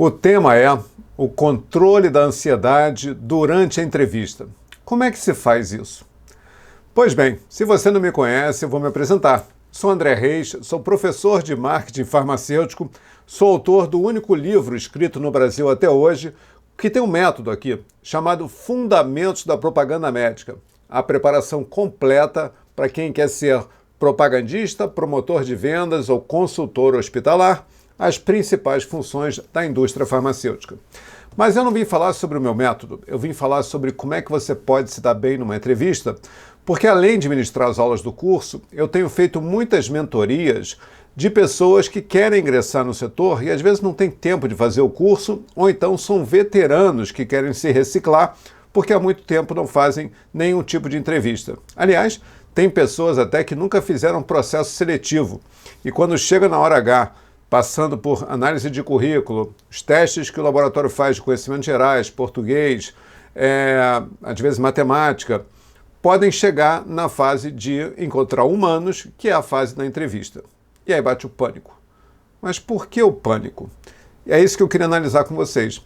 O tema é o controle da ansiedade durante a entrevista. Como é que se faz isso? Pois bem, se você não me conhece, eu vou me apresentar. Sou André Reis, sou professor de marketing farmacêutico, sou autor do único livro escrito no Brasil até hoje, que tem um método aqui, chamado Fundamentos da Propaganda Médica. A preparação completa para quem quer ser propagandista, promotor de vendas ou consultor hospitalar, as principais funções da indústria farmacêutica. Mas eu não vim falar sobre o meu método, eu vim falar sobre como é que você pode se dar bem numa entrevista, porque além de ministrar as aulas do curso, eu tenho feito muitas mentorias de pessoas que querem ingressar no setor e às vezes não têm tempo de fazer o curso, ou então são veteranos que querem se reciclar porque há muito tempo não fazem nenhum tipo de entrevista. Aliás, tem pessoas até que nunca fizeram processo seletivo e quando chega na hora H, passando por análise de currículo, os testes que o laboratório faz de conhecimentos gerais, português, às vezes matemática, podem chegar na fase de encontrar humanos, que é a fase da entrevista. E aí bate o pânico. Mas por que o pânico? É isso que eu queria analisar com vocês.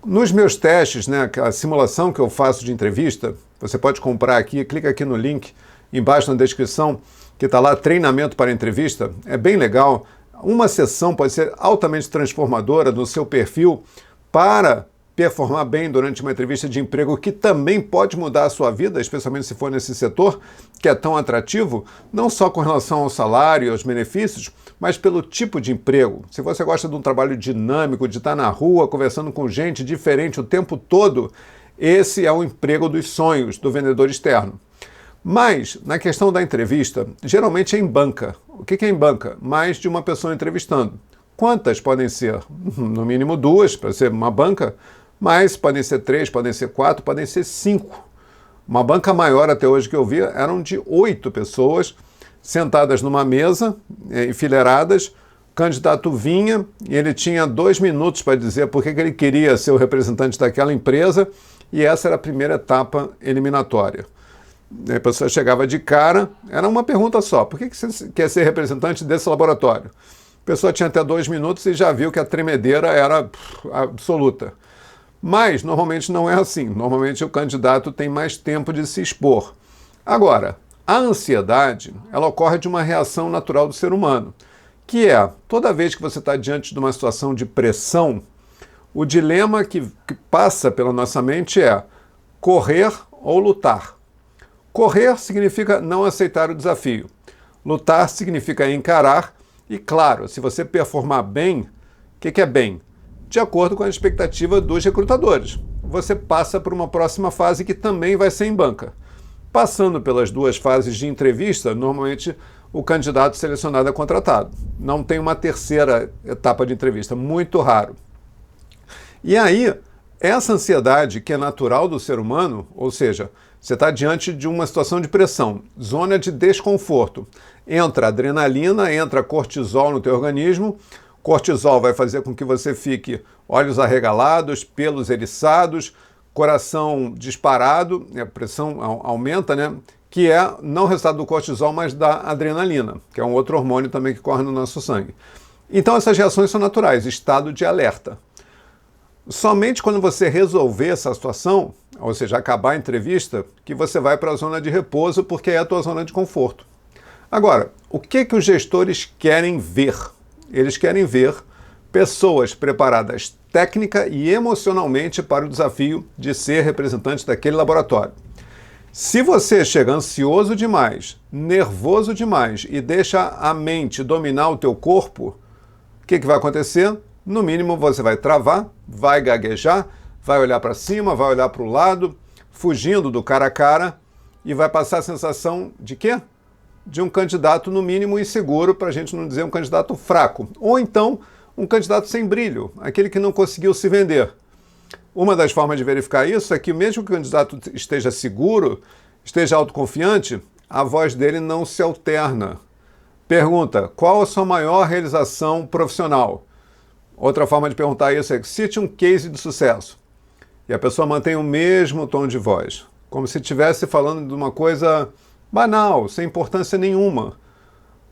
Nos meus testes, a simulação que eu faço de entrevista, você pode comprar aqui, clica aqui no link embaixo na descrição, que está lá, treinamento para entrevista, é bem legal. Uma sessão pode ser altamente transformadora no seu perfil para performar bem durante uma entrevista de emprego que também pode mudar a sua vida, especialmente se for nesse setor que é tão atrativo, não só com relação ao salário e aos benefícios, mas pelo tipo de emprego. Se você gosta de um trabalho dinâmico, de estar na rua conversando com gente diferente o tempo todo, esse é o emprego dos sonhos do vendedor externo. Mas, na questão da entrevista, geralmente é em banca. O que é em banca? Mais de uma pessoa entrevistando. Quantas podem ser? No mínimo 2 para ser uma banca, mas podem ser 3, podem ser 4, podem ser 5. Uma banca maior até hoje que eu vi eram de 8 pessoas sentadas numa mesa, enfileiradas. O candidato vinha e ele tinha 2 minutos para dizer por que ele queria ser o representante daquela empresa e essa era a primeira etapa eliminatória. A pessoa chegava de cara, era uma pergunta só, por que você quer ser representante desse laboratório? A pessoa tinha até 2 minutos e já viu que a tremedeira era absoluta. Mas, normalmente não é assim. Normalmente o candidato tem mais tempo de se expor. Agora, a ansiedade, ela ocorre de uma reação natural do ser humano, que é, toda vez que você está diante de uma situação de pressão, o dilema que passa pela nossa mente é correr ou lutar. Correr significa não aceitar o desafio. Lutar significa encarar e, claro, se você performar bem, o que é bem? De acordo com a expectativa dos recrutadores. Você passa para uma próxima fase que também vai ser em banca. Passando pelas 2 fases de entrevista, normalmente o candidato selecionado é contratado. Não tem uma terceira etapa de entrevista, muito raro. E aí, essa ansiedade que é natural do ser humano, ou seja, você está diante de uma situação de pressão, zona de desconforto. Entra adrenalina, entra cortisol no teu organismo. Cortisol vai fazer com que você fique olhos arregalados, pelos eriçados, coração disparado, a pressão aumenta, que é não o resultado do cortisol, mas da adrenalina, que é um outro hormônio também que corre no nosso sangue. Então essas reações são naturais, estado de alerta. Somente quando você resolver essa situação, ou seja, acabar a entrevista, que você vai para a zona de repouso, porque é a tua zona de conforto. Agora, o que os gestores querem ver? Eles querem ver pessoas preparadas técnica e emocionalmente para o desafio de ser representante daquele laboratório. Se você chega ansioso demais, nervoso demais e deixa a mente dominar o teu corpo, o que vai acontecer? No mínimo você vai travar, vai gaguejar, vai olhar para cima, vai olhar para o lado, fugindo do cara a cara e vai passar a sensação de quê? De um candidato no mínimo inseguro, para a gente não dizer um candidato fraco. Ou então um candidato sem brilho, aquele que não conseguiu se vender. Uma das formas de verificar isso é que mesmo que o candidato esteja seguro, esteja autoconfiante, a voz dele não se alterna. Pergunta, qual a sua maior realização profissional? Outra forma de perguntar isso é, cite um case de sucesso. E a pessoa mantém o mesmo tom de voz, como se estivesse falando de uma coisa banal, sem importância nenhuma.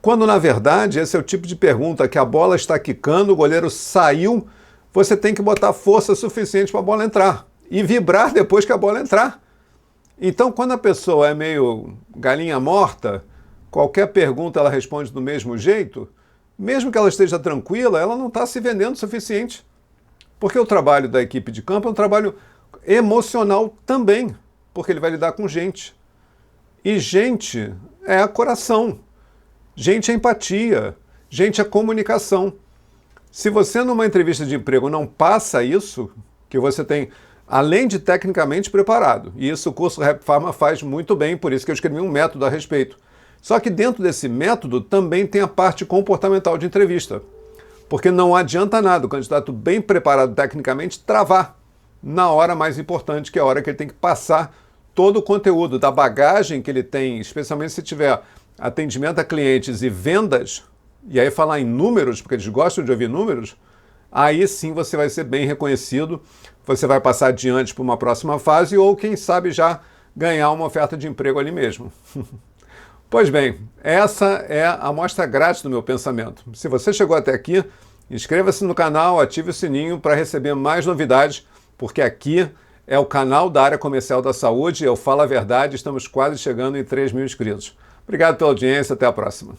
Quando, na verdade, esse é o tipo de pergunta que a bola está quicando, o goleiro saiu, você tem que botar força suficiente para a bola entrar e vibrar depois que a bola entrar. Então, quando a pessoa é meio galinha morta, qualquer pergunta ela responde do mesmo jeito, mesmo que ela esteja tranquila, ela não está se vendendo o suficiente. Porque o trabalho da equipe de campo é um trabalho emocional também, porque ele vai lidar com gente. E gente é coração, gente é empatia, gente é comunicação. Se você numa entrevista de emprego não passa isso, que você tem, além de tecnicamente preparado, e isso o curso Rap Pharma faz muito bem, por isso que eu escrevi um método a respeito. Só que dentro desse método também tem a parte comportamental de entrevista. Porque não adianta nada o candidato bem preparado tecnicamente travar na hora mais importante, que é a hora que ele tem que passar todo o conteúdo da bagagem que ele tem, especialmente se tiver atendimento a clientes e vendas, e aí falar em números, porque eles gostam de ouvir números, aí sim você vai ser bem reconhecido, você vai passar adiante para uma próxima fase ou, quem sabe, já ganhar uma oferta de emprego ali mesmo. Pois bem, essa é a amostra grátis do meu pensamento. Se você chegou até aqui, inscreva-se no canal, ative o sininho para receber mais novidades, porque aqui é o canal da área comercial da saúde, eu falo a verdade, estamos quase chegando em 3.000 inscritos. Obrigado pela audiência, até a próxima.